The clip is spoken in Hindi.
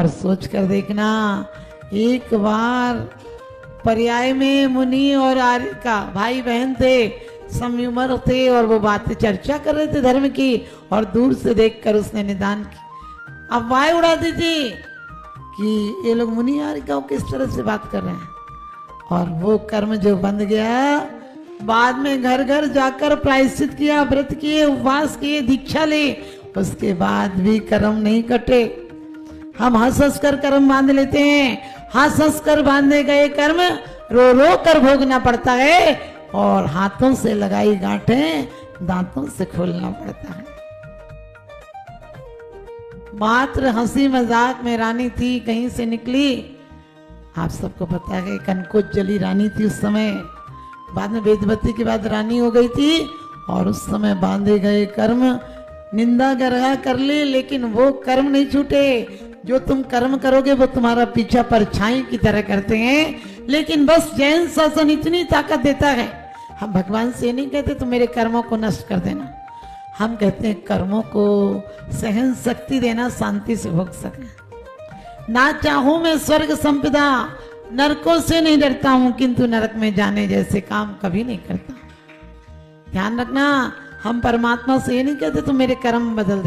और सोच कर देखना, एक बार पर्याय में मुनि और आर्य का भाई बहन थे, समउम्र थे और वो बातें चर्चा कर रहे थे धर्म की, और दूर से देखकर उसने निदान की, अफवाहें उड़ा दी थी कि ये लोग मुनि आर्य का किस तरह से बात कर रहे हैं। और वो कर्म जो बंध गया, बाद में घर घर जाकर प्रायश्चित किया, व्रत किए, उपवास किए, दीक्षा ले, उसके बाद भी कर्म नहीं कटे। हम हंस हंस कर कर्म बांध लेते हैं, हंस हंस कर बांधे गए कर्म रो रो कर भोगना पड़ता है, और हाथों से लगाई गांठें दांतों से खोलना पड़ता है। मात्र हंसी मजाक में रानी थी, कहीं से निकली, आप सबको पता है कनकोज जली रानी थी उस समय, बाद में वेदवती के बाद रानी हो गई थी, और उस समय बांधे गए कर्म निंदा गरहा कर ले, लेकिन वो कर्म नहीं छूटे। जो तुम कर्म करोगे वो तुम्हारा पीछा परछाई की तरह करते हैं, लेकिन बस जैन शासन इतनी ताकत देता है। हम भगवान से नहीं कहते तुम मेरे कर्मों को नष्ट कर देना, हम कहते हैं कर्मों को सहन शक्ति देना, शांति से भोग सके। ना चाहूं मैं स्वर्ग संपदा, नरकों से नहीं डरता हूं, किंतु नरक में जाने जैसे काम कभी नहीं करता। ध्यान रखना, हम परमात्मा से ये नहीं कहते तुम मेरे कर्म बदल दे।